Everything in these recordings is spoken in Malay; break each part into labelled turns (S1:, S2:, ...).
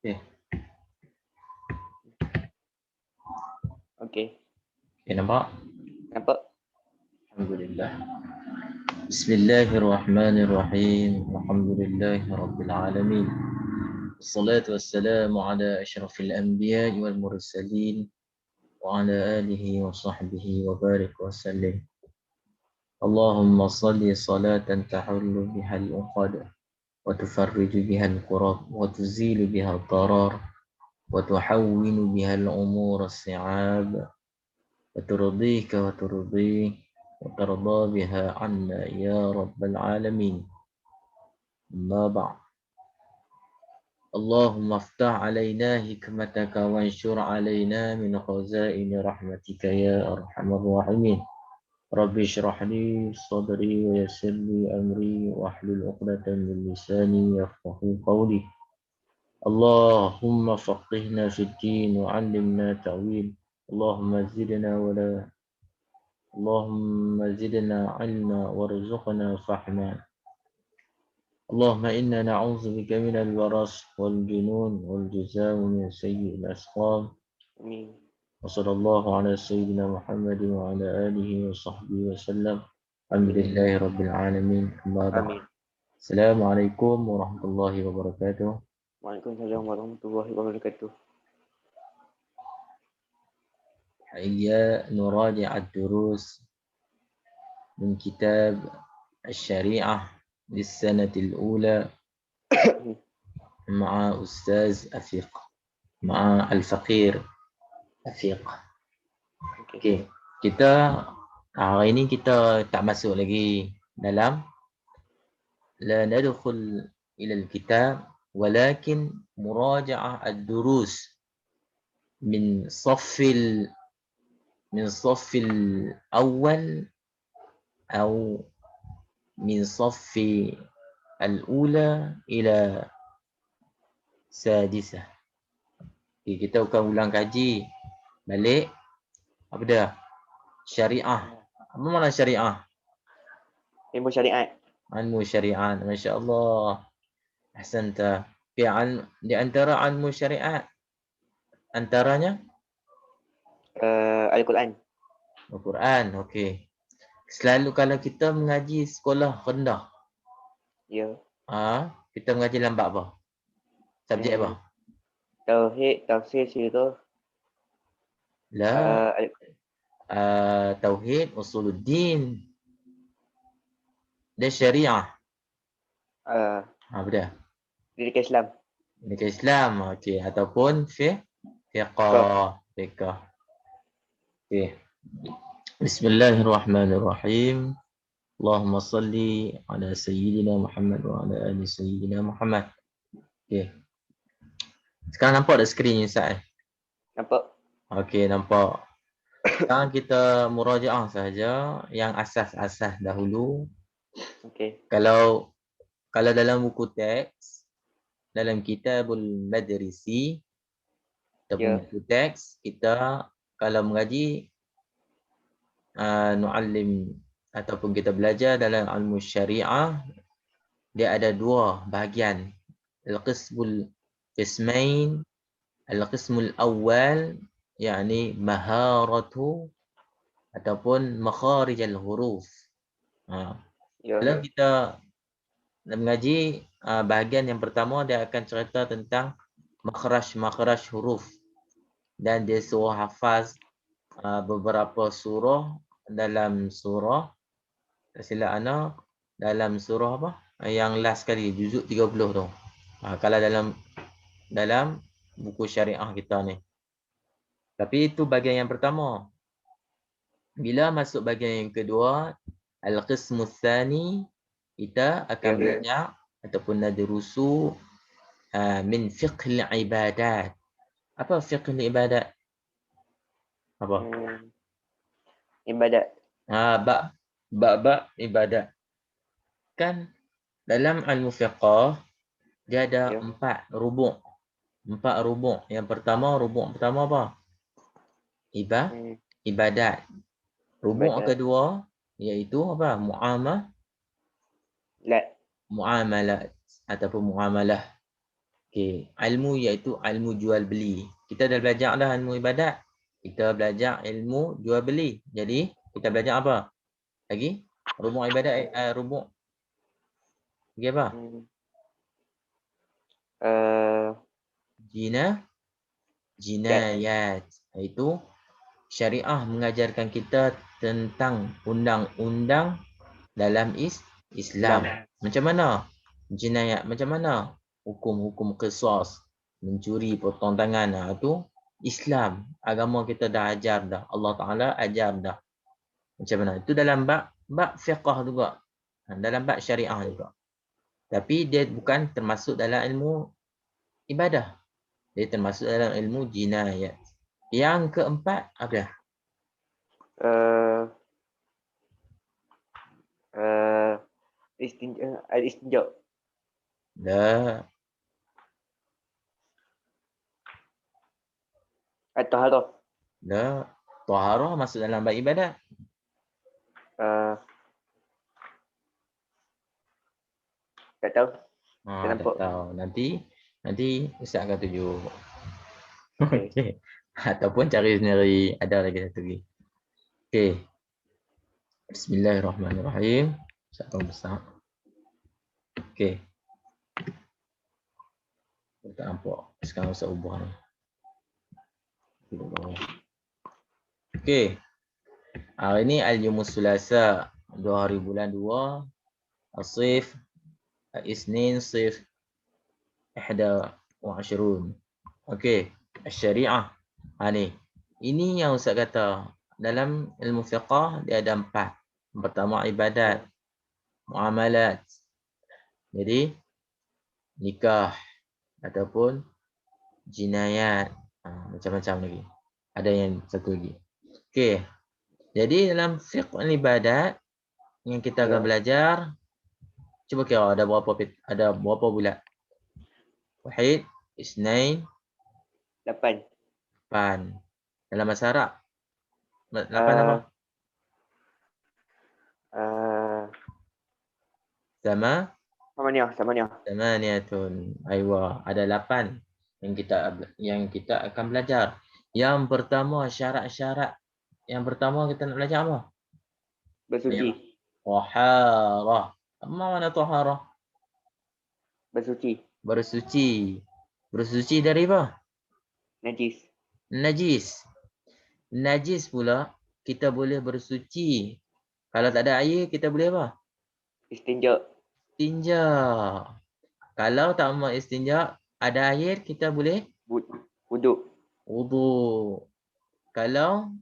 S1: Okey.
S2: Okey.
S1: Okey, nampak?
S2: Nampak?
S1: Alhamdulillah. Bismillahirrahmanirrahim. Alhamdulillahirabbil alamin. Wassalatu wassalamu ala asyrafil anbiya'i wal mursalin wa ala alihi wa sahbihi wa barik wa sallim. Allahumma salli salatan tahullu bihal uqad wa tufarriju bihal qurab wa tuzilu bihal darar wa tuhawwinu bihal umur as-si'ab wa turdika wa turdih wa tarda biha anna ya rabbal alamin. Amma ba'd. Allahumma aftah alaina hikmataka wa anshur alaina min khazaini rahmatika ya arhamar rahimin. Rabbi shrah li sadri wa yassir li amri wa hlul 'uqdatam min lisani yafqahu qawli. Allahumma faqihna fid din wa 'allimna ta'wil. Allahumma zidna 'ilma warzuqna fahma. Allahumma inna na'udzubika minal baras wal junun wal juzam min sayyi'il asqam.
S2: Amin.
S1: Wa sallallahu ala sayyidina Muhammadin wa ala alihi wa sahbihi wa sallam. Alhamdulillahi rabbil alamin. Amma ba'd.
S2: Amin.
S1: Assalamualaikum warahmatullahi wabarakatuh.
S2: Waalaikumsalam warahmatullahi wabarakatuh.
S1: هيا نراجع الدروس من كتاب الشريعة للسنة الأولى مع أستاذ أفيق مع الفقير أفيق. Okay. Kita hari ini kita tak masuk lagi dalam la nadkhul ila al-kitab walakin muraja'ah ad-durus min saffil awal atau min saffi al-ula ila sadisah. Okay, kita akan ulang kaji balik apa dah? Syariah. Apa makna syariah?
S2: Ilmu syariat.
S1: Ilmu syariat. Masya-Allah. Ahsanta. Di antara ilmu syariat antaranya
S2: Al-Quran.
S1: Al-Quran. Okey. Selalu kalau kita mengaji sekolah rendah,
S2: Ya.
S1: kita mengaji dalam bab apa? Subjek apa?
S2: Tauhid, tafsir, sirah.
S1: La. Tauhid, usuluddin dan syariah. Apa dah?
S2: Pendidikan Islam.
S1: Pendidikan Islam. Okey. Ataupun fiqh. Okey. Bismillahirrahmanirrahim. Allahumma salli ala sayyidina Muhammad wa ala ali sayyidina Muhammad. Okey. Sekarang nampak dah skrin ni Ustaz?
S2: Nampak?
S1: Okey, nampak. Sekarang kita murajaah saja yang asas-asas dahulu.
S2: Okey.
S1: Kalau dalam buku teks, dalam Kitabul Madrisi ataupun buku teks, kita kalau mengaji nu'allim ataupun kita belajar dalam ilmu syariah, dia ada dua bahagian. Al-qismul awal yakni maharatu ataupun makharij al-huruf. Kalau kita mengaji bahagian yang pertama, dia akan cerita tentang makhraj huruf dan dia suruh hafaz beberapa surah dalam surah silap ana dalam surah apa yang last kali juzuk 30 tu. Kalau dalam buku syariah kita ni. Tapi itu bahagian yang pertama. Bila masuk bahagian yang kedua, al-qismu tsani, kita akan belajar ataupun nadrusu min fiqh al-ibadat. Apa fiqh al-ibadat? Apa?
S2: Ibadat.
S1: Bab ibadat. Kan dalam ilmu fiqh dia ada 4 rubuk. 4 rubuk. Yang pertama, rubuk pertama apa? Ibadat. Rubuk kedua iaitu apa? Muamalat ataupun muamalah. Okey, ilmu iaitu ilmu jual beli. Kita dah belajar dah ilmu ibadat. Kita belajar ilmu jual beli. Jadi, kita belajar apa? Lagi? Rubuk ibadat, rubuk. Lagi apa? Jinayat. Iaitu syariah mengajarkan kita tentang undang-undang dalam Islam. Macam mana? Jinayat. Macam mana? Hukum-hukum qisas. Mencuri, potong tangan. Itu Islam. Agama kita dah ajar dah. Allah Ta'ala ajar dah. Macam mana? Itu dalam bab fiqh juga. Dalam bab syariah juga. Tapi dia bukan termasuk dalam ilmu ibadah. Dia termasuk dalam ilmu jinayat. Yang keempat apa?
S2: Al-istinja.
S1: Dah.
S2: At-taharah.
S1: Dah. Taharah masuk dalam bab ibadat.
S2: Tak tahu.
S1: Tak tahu. Nanti Ustaz akan tunjuk.
S2: Okay.
S1: Okey. Ataupun cari sendiri. Ada lagi satu lagi. Okey. Bismillahirrahmanirrahim. Ustaz akan besar. Okey. Tak nampak. Sekarang Ustaz ubah ni. Okey. Hari ni Al-Yumus Sulasa. 2 hari bulan 2. Asif. Isnin Sif. 21. Okey. Syariah. Ni. Ini yang Ustaz kata. Dalam ilmu fiqah dia ada 4. Yang pertama ibadat. Muamalat. Jadi nikah ataupun jinayat. Macam-macam lagi. Ada yang satu lagi. Okey. Jadi dalam fiqh ibadat yang kita akan belajar, cuba kira ada berapa bulat? Wahid, isnain,
S2: 8.
S1: Dalam bahasa Arab 8 apa? Samaniyatun. Aywa, ada 8 yang kita akan belajar. Yang pertama syarat-syarat. Yang pertama kita nak belajar apa?
S2: Bersuci.
S1: Taharah. Apa makna taharah?
S2: Bersuci.
S1: Bersuci. Bersuci dari apa?
S2: Najis.
S1: Najis pula kita boleh bersuci. Kalau tak ada air kita boleh apa?
S2: Istinja.
S1: Kalau tak mau istinja, ada air kita boleh
S2: Wuduk.
S1: Kalau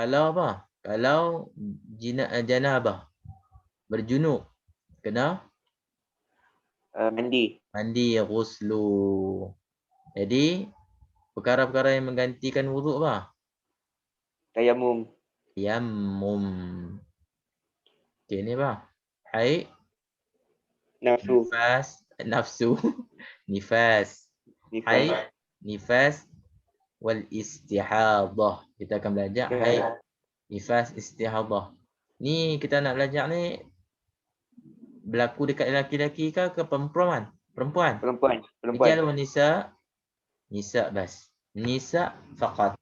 S1: apa? Kalau janabah, berjunub, kena
S2: Mandi.
S1: ghuslu. Jadi perkara-perkara yang menggantikan wuduk apa?
S2: Tayamum.
S1: Okey, ni apa? Haid, nafsu, nifas. Haid, nifas wal istihadah. Kita akan belajar haid, nifas, istihadah. Ni kita nak belajar ni berlaku dekat lelaki-lelaki ke perempuan?
S2: Perempuan.
S1: Rijal wa nisa. Nisa bas. Nisa faqat.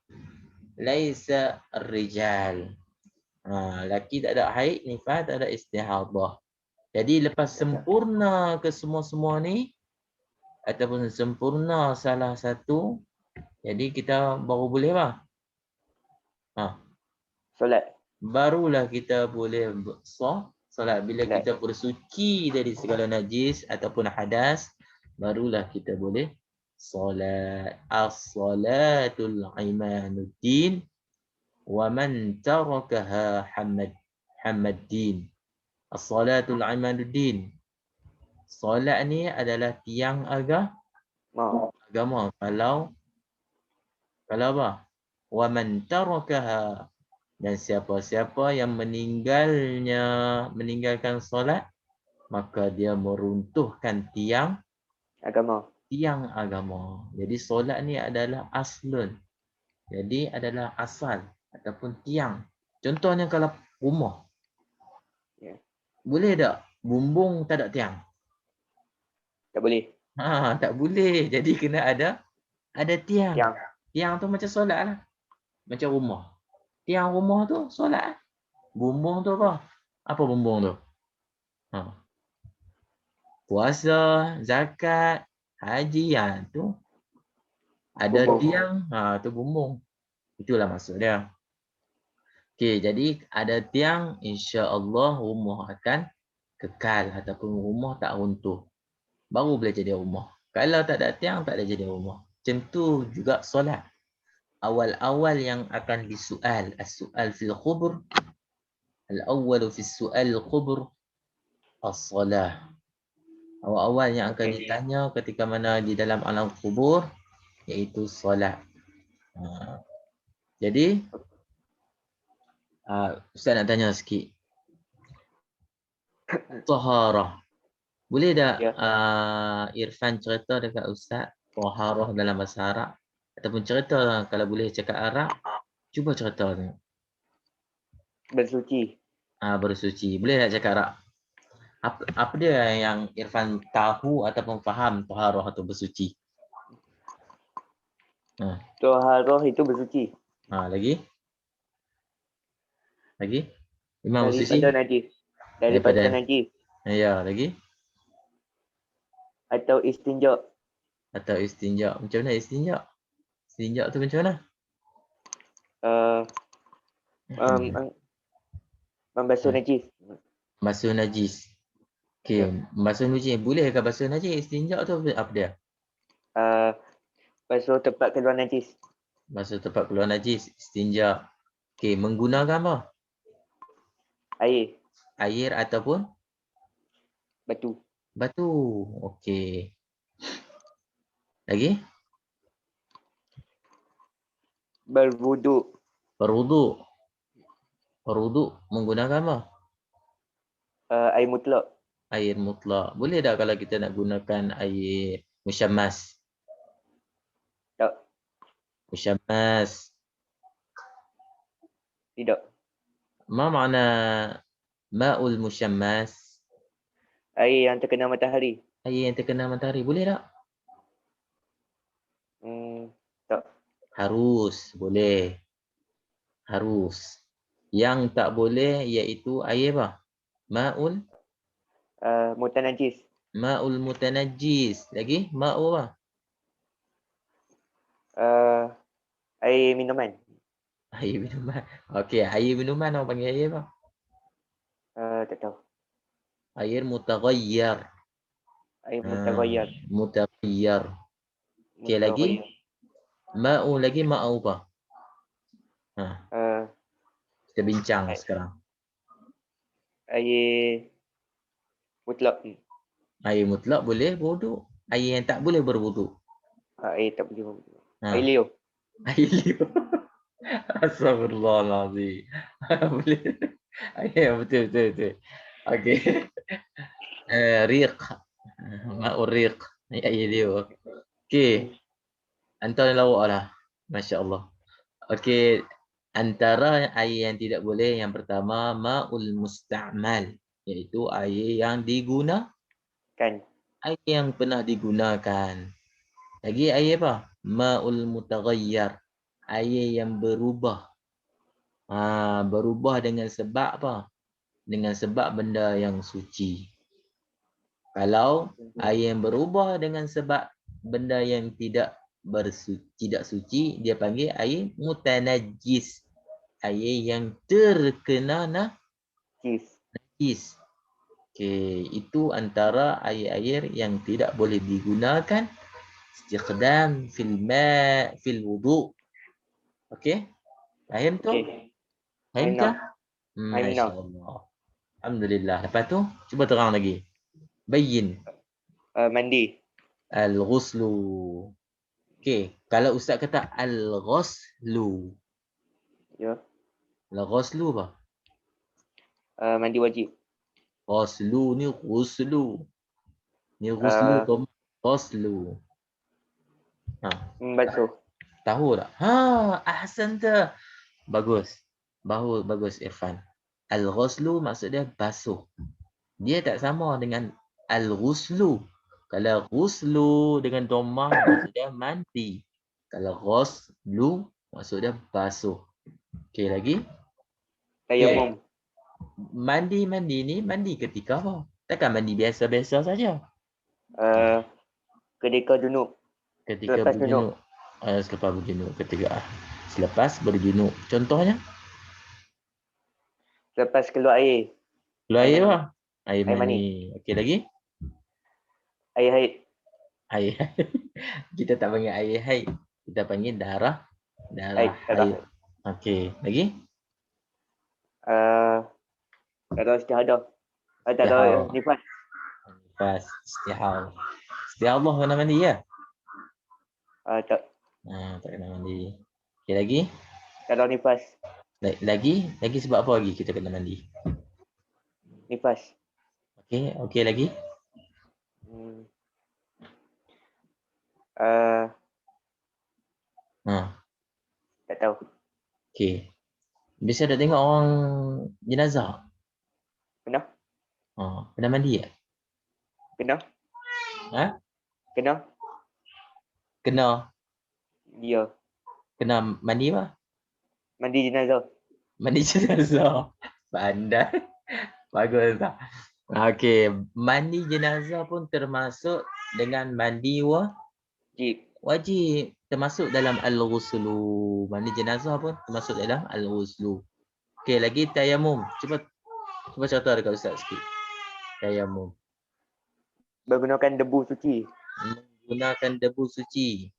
S1: Laisa ar-rijal. Lelaki tak ada haid, nifas, tak ada istihadah. Jadi lepas sempurna ke semua-semua ni ataupun sempurna salah satu, jadi kita baru boleh apa?
S2: Solat.
S1: Barulah kita boleh solat. Bila kita bersuci dari segala najis ataupun hadas, barulah kita boleh solat. As-salatul imanuddin wa man tarakaha hamaddin. As-salatul imanuddin. Solat ni adalah tiang agama. Kalau apa? Wa man tarakaha, dan siapa-siapa yang meninggalkan solat, maka dia meruntuhkan tiang agama. Jadi solat ni adalah aslun. Jadi adalah asal ataupun tiang. Contohnya kalau rumah. Boleh tak bumbung tak ada tiang?
S2: Tak boleh.
S1: Tak boleh. Jadi kena ada tiang.
S2: Yang.
S1: Tiang tu macam solat lah. Macam rumah. Tiang rumah tu solat. Bumbung tu apa? Apa bumbung tu? Puasa, zakat, haji, tu ada
S2: Bumbung.
S1: tiang, tu bumbung. Itulah maksud dia. Okey, jadi ada tiang, insya-Allah rumah akan kekal ataupun rumah tak runtuh. Baru boleh jadi rumah. Kalau tak ada tiang, tak ada jadi rumah. Macam tu juga solat. Awal-awal yang akan disoal, as-su'al fil qubur, al-awwalu fi su'al al-qubur as-salah. Awal-awal yang akan ditanya ketika mana di dalam alam kubur iaitu solat. Jadi Ustaz nak tanya sikit. Taharah. Boleh tak
S2: Ya.
S1: Irfan cerita dekat Ustaz taharah dalam bahasa Arab? Ataupun cerita kalau boleh cakap Arab, cuba cerita tengok.
S2: Bersuci.
S1: Bersuci. Boleh tak cakap Arab? Apa dia yang Irfan tahu ataupun faham taharah atau bersuci?
S2: Toharoh itu bersuci.
S1: Lagi? Imam bersuci?
S2: Daripada najis. Daripada najis.
S1: Ya, lagi?
S2: Atau istinja.
S1: Atau istinja. Macam mana istinja? Istinja tu macam mana?
S2: Membasuh najis.
S1: Basuh najis. Okey, basuh najis. Boleh ke basuh najis? Istinja tu apa dia?
S2: Basuh tempat keluar najis.
S1: Basuh tempat keluar najis, istinja. Okey, menggunakan apa?
S2: Air.
S1: Air ataupun
S2: Batu.
S1: batu. Okey. Lagi?
S2: Berwuduk.
S1: Berwuduk. Berwuduk menggunakan apa?
S2: Air mutlak.
S1: Air mutlak. Boleh tak kalau kita nak gunakan air musyammas?
S2: Tak.
S1: Musyammas.
S2: Tidak.
S1: Ma makna ma'ul musyammas?
S2: Air yang terkena matahari.
S1: Air yang terkena matahari. Boleh tak?
S2: Tak.
S1: Harus. Boleh. Harus. Yang tak boleh iaitu air apa? Ma'ul?
S2: Mutanajis.
S1: Ma'ul mutanajjis. Lagi? Ma'u apa?
S2: Air minuman.
S1: Air minuman. Okey, air minuman orang panggil air apa?
S2: Tak tahu.
S1: Air mutaghayyar.
S2: Air mutaghayyar.
S1: Mutaghayyar. Okey, lagi? Ma'u lagi ma'u apa? Kita bincang sekarang.
S2: Air mutlak.
S1: Air mutlak boleh berwuduk. Air yang tak boleh berwuduk.
S2: Air tak boleh berwuduk. Air liur.
S1: Air liur. Astagfirullahalazim. Boleh. Ya, betul. Okey. Riq. Ma'ur riq. Air liur. Okey. Antara lawak lah. Masya Allah. Okey. Antara air yang tidak boleh, yang pertama, ma'ul musta'mal. Iaitu air yang digunakan. Air yang pernah digunakan. Lagi air apa? Ma'ul mutaghayyar. Air yang berubah. Berubah dengan sebab apa? Dengan sebab benda yang suci. Kalau air yang berubah dengan sebab benda yang tidak suci, dia panggil air mutanajjis. Air yang terkena najis. Okey, itu antara air-air yang tidak boleh digunakan istiqdam fil wudu. Okey? Faham tu? Faham tak? Masya-Allah. Alhamdulillah. Lepas tu cuba terang lagi. Bayyin.
S2: Mandi.
S1: Al-ghuslu. Okey, kalau ustaz kata al-ghuslu.
S2: Ya.
S1: Al-ghuslu apa?
S2: Mandi wajib.
S1: Ghuslu ni ghuslu. Ni ghuslu tu ghuslu.
S2: Basuh.
S1: Tahu tak? Ahsanta. Bagus. Bagus Irfan. Al-ghuslu maksud dia basuh. Dia tak sama dengan al-ghuslu. Kalau ghuslu dengan dhammah maksudnya mandi. Kalau ghuslu maksudnya basuh. Okey lagi. Okey.
S2: Tayamum.
S1: Mandi ni mandi ketika apa? Takkan mandi biasa-biasa saja.
S2: Uh, ketika junub.
S1: Ketika
S2: Selepas junub.
S1: berjunub. Selepas berjunub. Selepas berjunub. Contohnya?
S2: Selepas keluar air.
S1: Keluar
S2: Air
S1: air
S2: mani.
S1: apa? Air
S2: Air mani.
S1: mani. Okey lagi?
S2: Air haid.
S1: Air kita tak panggil air haid. Kita panggil darah
S2: Haid.
S1: haid. Okey, lagi?
S2: Darah istihadah. Darah nifas.
S1: Nifas, istihadah. Istihadah kena mandi ya?
S2: Tak.
S1: Tak kena mandi. Okey lagi?
S2: Darah nifas.
S1: Lagi sebab apa lagi kita kena mandi?
S2: Nifas.
S1: Okey lagi?
S2: Tak tahu.
S1: Okey. Biasa dah tengok orang jenazah?
S2: Pernah?
S1: Pernah mandi tak?
S2: Pernah.
S1: Kena? Kena.
S2: Ya.
S1: Kena mandi apa?
S2: Mandi jenazah.
S1: Mandi jenazah. Pandai. Bagus tak? Okey, mandi jenazah pun termasuk dengan mandi wajib. Termasuk dalam al-ghuslu. Mandi jenazah pun termasuk dalam al-ghuslu. Okey, lagi tayamum. Cuba contoh dekat Ustaz sikit. Tayamum.
S2: Menggunakan debu suci.
S1: Menggunakan debu suci.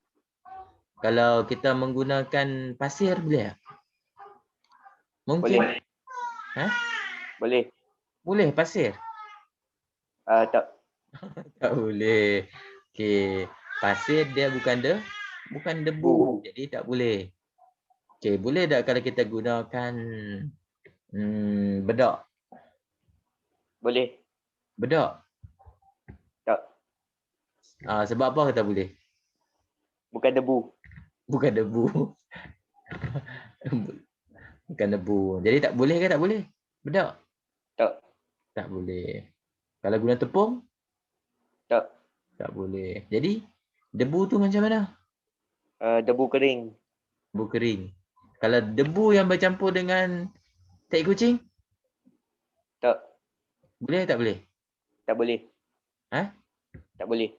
S1: Kalau kita menggunakan pasir boleh tak? Mungkin.
S2: Boleh. Boleh.
S1: Boleh pasir?
S2: Tak.
S1: Tak boleh. Okey, pasir dia bukan debu. Jadi tak boleh. Okey, boleh tak kalau kita gunakan bedak?
S2: Boleh.
S1: Bedak?
S2: Tak.
S1: Sebab apa kata boleh?
S2: Bukan debu.
S1: Bukan debu. Bukan debu. Jadi tak boleh ke tak boleh? Bedak?
S2: Tak.
S1: Tak boleh. Kalau guna tepung?
S2: Tak.
S1: Tak boleh. Jadi debu tu macam mana?
S2: Debu kering.
S1: Debu kering. Kalau debu yang bercampur dengan tai kucing?
S2: Tak.
S1: Boleh tak boleh?
S2: Tak boleh. Tak boleh.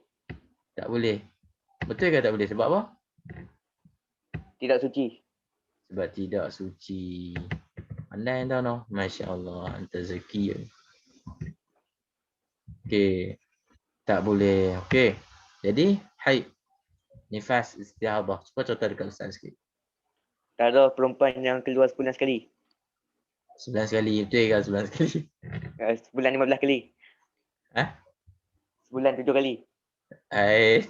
S1: Tak boleh. Betul ke tak boleh? Sebab apa?
S2: Tidak suci.
S1: Sebab tidak suci. Pandai tau no. Masya Allah. Anta zaki. Okey. Tak boleh. Okey. Jadi haid, nifas, istihadah. Cuba contoh dekat Ustaz sikit.
S2: Darah perempuan yang keluar sebulan sekali.
S1: 9 sekali. Betul ke 9 sekali?
S2: Sebulan 15 kali. Sebulan 7 kali.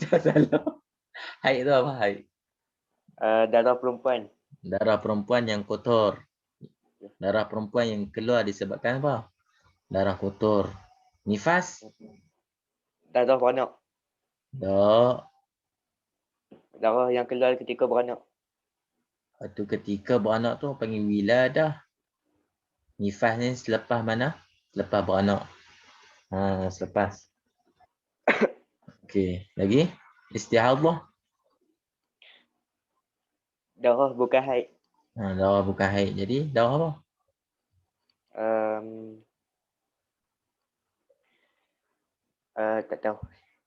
S1: Tak salah. Haid tu apa haid?
S2: Darah perempuan.
S1: Darah perempuan yang kotor. Darah perempuan yang keluar disebabkan apa? Darah kotor. Nifas?
S2: Darah beranak.
S1: Tak.
S2: Darah yang keluar ketika beranak.
S1: Itu ketika beranak tu panggil wiladah. Nifas ni selepas mana? Selepas beranak. Selepas. Okey, lagi? Istihadah.
S2: Darah bukan haid.
S1: Darah bukan haid. Jadi darah apa?
S2: Tak tahu.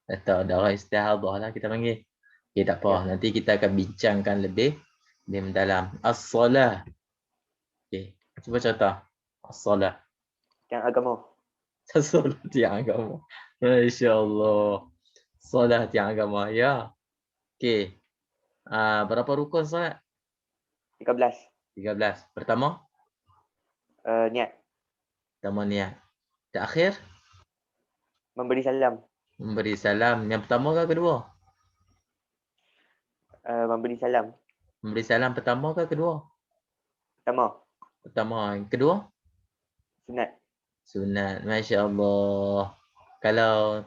S1: Tak tahu, darah istihadah lah kita panggil. Okey, tak apa.
S2: Ya.
S1: Nanti kita akan bincangkan lebih mendalam. As-salah. Okey, cuba contoh. As-salah.
S2: Yang agama.
S1: Solat tiang agama. Masya-Allah. Solat tiang agama. Ya. Okey. Berapa rukun solat?
S2: 13.
S1: 13. Pertama?
S2: Niat.
S1: Pertama niat. Terakhir?
S2: Memberi salam.
S1: Memberi salam. Yang pertama ke kedua?
S2: Memberi salam.
S1: Memberi salam pertama ke kedua?
S2: Pertama.
S1: Pertama. Yang kedua?
S2: Sunat.
S1: Sunat. Masya-Allah. Kalau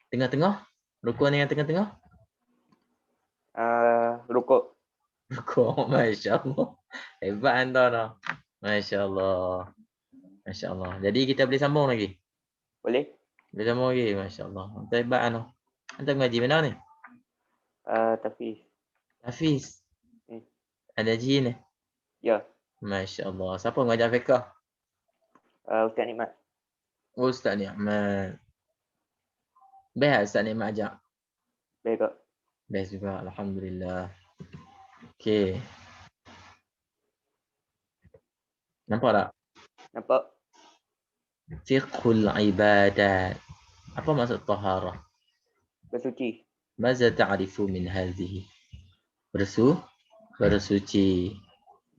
S1: tengah-tengah? Rukun yang tengah-tengah?
S2: Rukuk.
S1: Rukuk. Masya-Allah. Hebat anda dah. Masya-Allah. Masya-Allah. Jadi kita boleh sambung lagi?
S2: Boleh?
S1: Belajar lagi, masya-Allah. Antai hebat anu. Antai ngaji mana ni?
S2: Tapi.
S1: Hafiz.
S2: Hmm.
S1: Ada haji ni.
S2: Ya.
S1: Masya-Allah. Siapa ngajar fiqh?
S2: Ustaz Nikmat.
S1: Oh, Ustaz Nikmat. Best Ustaz Nikmat ajak.
S2: Baik kak.
S1: Best juga, alhamdulillah. Okey. Nampak tak?
S2: Nampak?
S1: Fiqhul ibadat. Apa maksud taharah?
S2: Bersuci.
S1: Maza ta'rifu min hadhihi? Bersuci.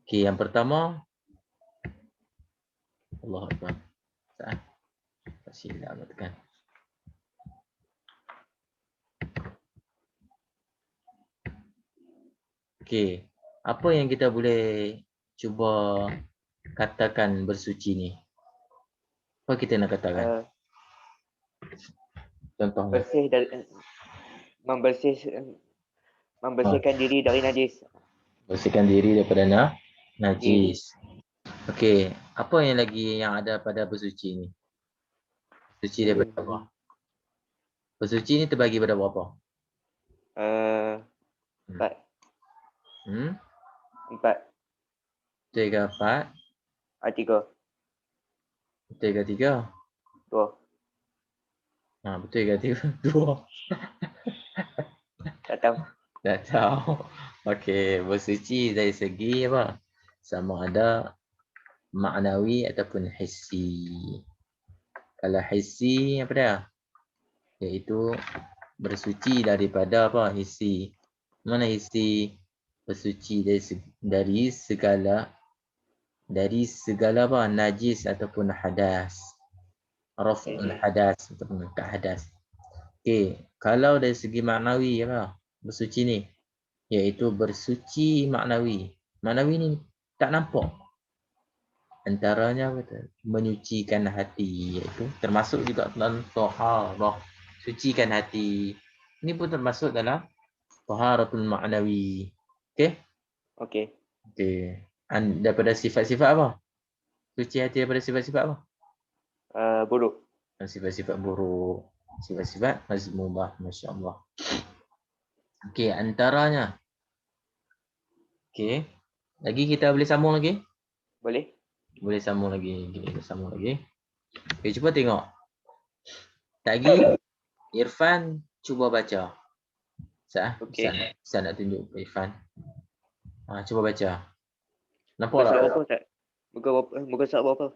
S1: Okey, yang pertama Allahu Akbar. Saan? Tak silap tekan. Okey. Apa yang kita boleh cuba katakan bersuci ni? Apa kita nak katakan? Contohnya.
S2: Bersih dari membersihkan diri dari najis.
S1: Bersihkan diri daripada najis. Okey, apa yang lagi yang ada pada bersuci ni? Bersuci daripada apa? Bersuci ni terbagi pada berapa?
S2: 4. 4.
S1: 3, 4.
S2: 3.
S1: Betul ke 3?
S2: 2.
S1: Betul ke 3? 2.
S2: Tak tahu.
S1: Tak tahu. Okey, bersuci dari segi apa? Sama ada maknawi ataupun hissi. Kalau hissi apa dia? Iaitu bersuci daripada apa? Hissi. Mana hissi? Bersuci dari segala apa? Najis ataupun hadas. Raf'ul hadas ataupun hadas. Okey, kalau dari segi maknawi apa? Bersuci ni iaitu bersuci maknawi. Maknawi ni tak nampak. Antaranya menyucikan hati, iaitu termasuk juga dalam taharah, sucikan hati. Ini pun termasuk dalam taharatul maknawi. Okey?
S2: Okey.
S1: Okey. Daripada sifat-sifat apa? Suci hati daripada sifat-sifat apa?
S2: Buruk.
S1: Sifat-sifat buruk. Sifat-sifat mazmumah, masya-Allah. Okey, antaranya. Okey. Lagi kita boleh sambung lagi?
S2: Boleh?
S1: Boleh sambung lagi. Kita sambung lagi. Okey, cuba tengok. Tadi Irfan cuba baca.
S2: Okey.
S1: Saya nak tunjuk ke Irfan. Cuba baca. Nampak
S2: Muka
S1: tak?
S2: surat berapa Ustaz? Muka surat berapa?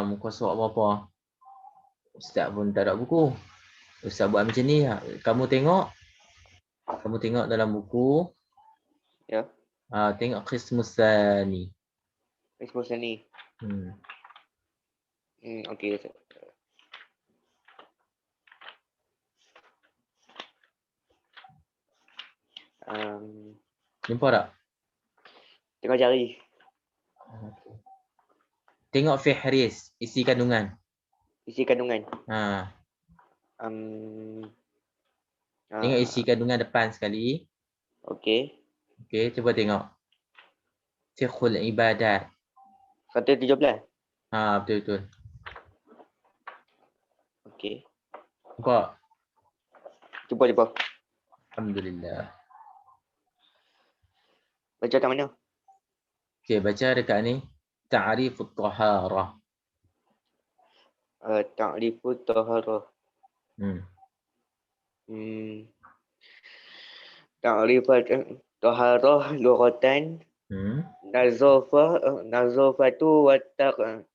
S1: Muka surat berapa? Ustaz pun tak ada buku. Ustaz buat macam ni. Kamu tengok dalam buku.
S2: Ya.
S1: Tengok Qismus Tsani.
S2: Qismus Tsani. Okey Ustaz.
S1: Nampak tak?
S2: Tengok jari.
S1: Tengok Fihris, isi kandungan.
S2: Isi kandungan.
S1: Tengok isi kandungan depan sekali.
S2: Okey.
S1: Okey, cuba tengok. Fiqhul ibadat.
S2: 117.
S1: Betul-betul.
S2: Okey.
S1: Nampak?
S2: Cuba.
S1: Alhamdulillah.
S2: Baca kat mana?
S1: Okey, baca dekat ni. Ta'rifut taharah.
S2: Ta'rifut taharah. Ta'rifut taharah lughatan. Nazafatu wa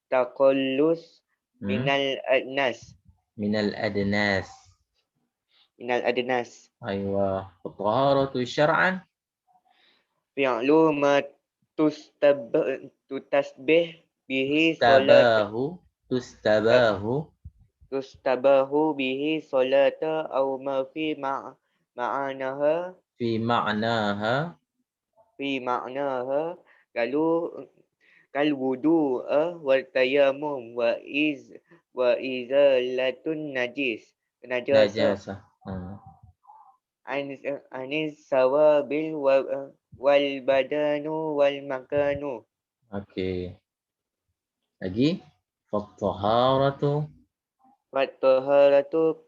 S2: taqallus minal adnas.
S1: Minal adnas.
S2: Aywa.
S1: Taharatu syar'an.
S2: Fi'lu ma tutasbih bihi salat. Tustabahu bihi salata aw ma fi ma'anaha. Fi ma'naha. Lalu kal wudu'a wal tayammum wa izalatun najasah. Anis sawabil wal badanu wal makanu.
S1: Okey. Lagi. Fattaharatu
S2: Wat-taharatu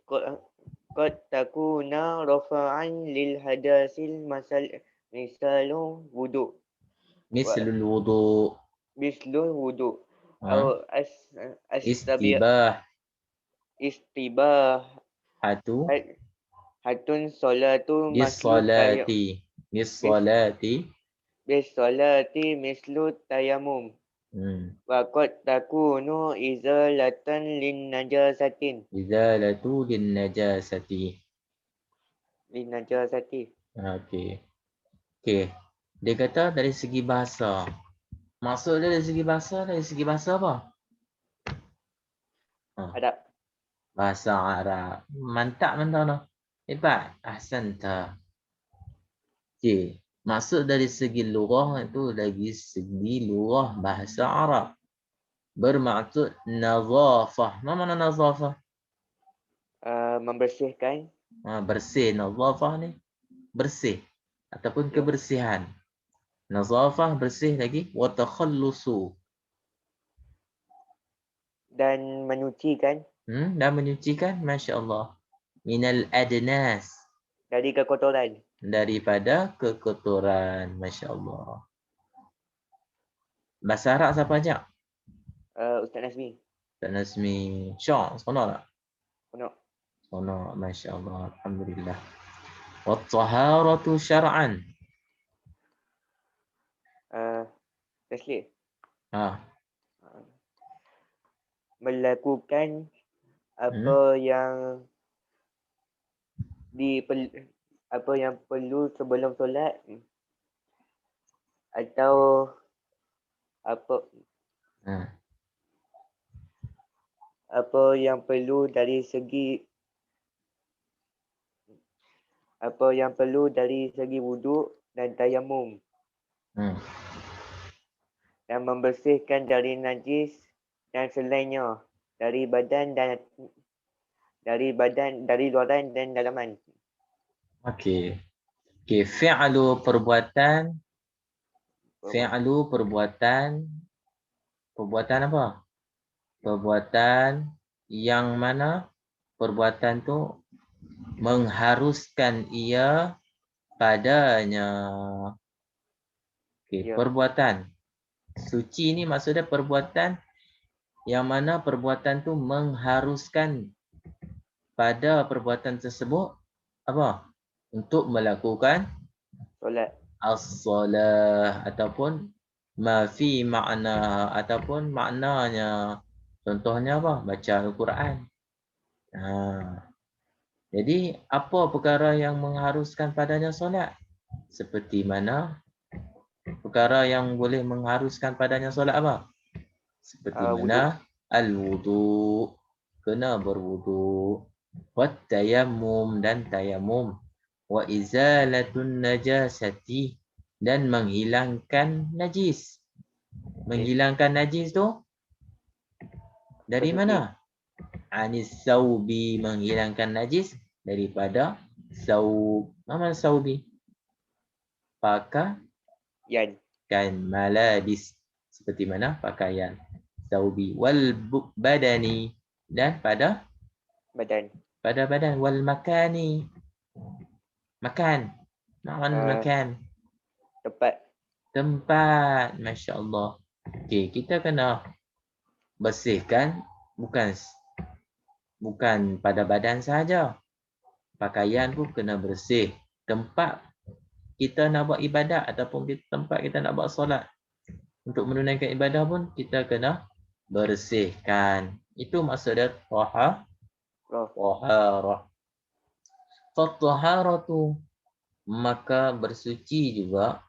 S2: qad takuna rafa'an lil hadasil misalu wudu.
S1: Mislul wudu.
S2: Mislul wudu.
S1: Ha?
S2: Au as-sabi'
S1: Istibah.
S2: istibah
S1: Hatu.
S2: hatun solatu
S1: Bis
S2: maslu tayyam
S1: salati. Bis salati.
S2: bis solati mislu tayammum.
S1: Hmm.
S2: Wa qad takunu izalatan lin najasatin.
S1: Izalatu lin najasati.
S2: Lin najasati.
S1: Okey. Okey. Dia kata dari segi bahasa. Maksud dia dari segi bahasa apa? Ha,
S2: Adab.
S1: bahasa Arab. Mantap tu. Hebat. Ahsanta. Okey. Maksud dari segi lurah itu dari segi lurah bahasa Arab. Bermaksud nazafah. Apa makna nazafah?
S2: Membersihkan.
S1: Bersih. Nazafah ni bersih ataupun
S2: Ya.
S1: kebersihan. Nazafah bersih lagi. Wa takhallusu.
S2: Dan menyucikan.
S1: Dan menyucikan, masya-Allah. Minal adnas.
S2: Dari kekotoran.
S1: Daripada kekotoran, masya-Allah. Bahasa Arab siapa ajak?
S2: Ustaz Nazmi.
S1: Ustaz Nazmi. Syok, seronok tak?
S2: Penuh.
S1: Seronok, masya-Allah. Alhamdulillah. Wa taharatu syar'an.
S2: Taslim.
S1: Ha.
S2: Melakukan apa yang apa yang perlu sebelum solat atau apa apa yang perlu dari segi wuduk dan tayamum dan membersihkan dari najis dan selainnya dari luaran dan dalaman.
S1: Okey. Okey, fi'lu perbuatan. Fi'lu perbuatan. Perbuatan apa? Perbuatan yang mana perbuatan tu mengharuskan ia padanya. Okey,
S2: Ya.
S1: perbuatan. Suci ni maksudnya perbuatan yang mana perbuatan tu mengharuskan pada perbuatan tersebut apa? Untuk melakukan
S2: Solat.
S1: as-salah ataupun ma fi makna ataupun maknanya. Contohnya apa? Baca Al-Quran. Jadi apa perkara yang mengharuskan padanya solat? Seperti mana perkara yang boleh mengharuskan padanya solat apa? Seperti mana al-wudu, kena berwudu, wat tayammum dan tayammum, wa izalatun najasati dan menghilangkan najis. Menghilangkan najis tu dari mana? Anis saubi, menghilangkan najis daripada saub. Apa saubi? Pakaian. Malabis. Seperti mana? Pakaian. Saubi. Wal badani. Dan pada?
S2: Badan.
S1: Pada badan. Wal makani. Makan. Makan. Tempat. Masya Allah. Okey, kita kena bersihkan bukan pada badan sahaja. Pakaian pun kena bersih. Tempat kita nak buat ibadat ataupun tempat kita nak buat solat, untuk menunaikan ibadah pun kita kena bersihkan. Itu maksud dia taharah. Taharatu, maka bersuci juga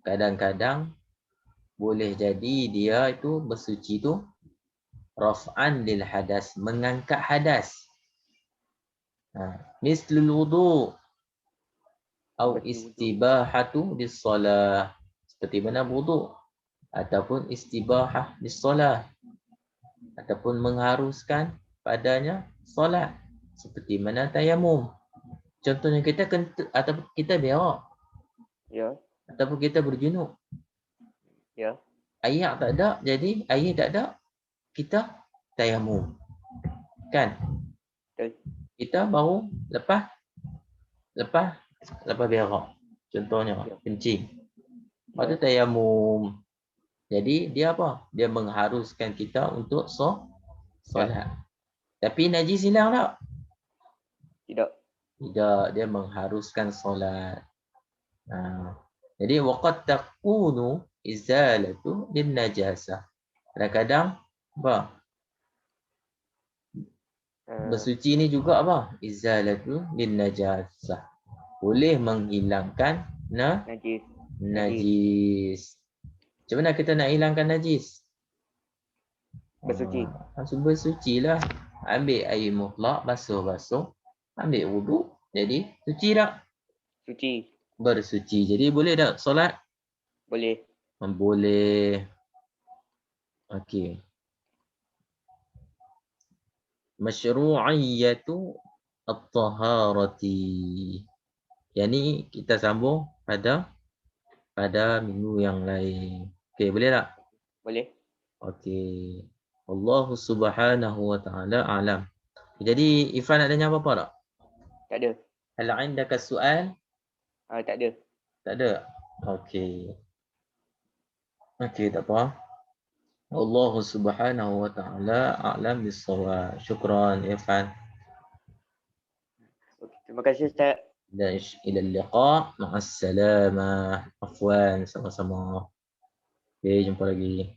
S1: kadang-kadang boleh jadi dia itu bersuci tu raf'an lil hadas, mengangkat hadas. Mislul wudu atau istibahatu bis solah, seperti mana wudu ataupun istibahah bis solah, ataupun mengharuskan padanya solat, seperti mana tayamum. Contohnya kita ataupun kita berak,
S2: ya,
S1: ataupun kita berjunub,
S2: ya,
S1: air tak ada, jadi air tak ada, kita tayamum, kan? kita baru lepas berak. Contohnya kencing. Lepas tu tayamum. Jadi dia apa? Dia mengharuskan kita untuk solat. Tapi najis hilang tak?
S2: Tidak.
S1: Tidak, dia mengharuskan solat. Jadi waqad takunu izalatu lin najasah. Kadang-kadang apa? Bersuci ni juga apa? Izalatu lin najasah. Boleh menghilangkan najis. Macam mana kita nak hilangkan najis?
S2: Bersuci.
S1: Bersuci lah. Ambil air mutlak, basuh-basuh. Ambil wuduk. Jadi suci tak?
S2: Suci.
S1: Bersuci. Jadi boleh tak solat?
S2: Boleh.
S1: Boleh. Okey. Masyru'iyyatu at-taharati. Yang ni kita sambung pada minggu yang lain. Okey, boleh tak?
S2: Boleh.
S1: Okey. Allah Subhanahu wa taala alam. Jadi Ifan nak tanya apa-apa tak?
S2: Tak ada.
S1: Hal 'indaka soal?
S2: Tak ada.
S1: Tak ada. Okey. Okey, tak apa. Allah Subhanahu wa taala a'lam bis-shawab. Syukran Ifan.
S2: Okay. Terima kasih Ustaz.
S1: Dan ila liqa. Ma'assalamah. Afwan, sama-sama. Okey, jumpa lagi.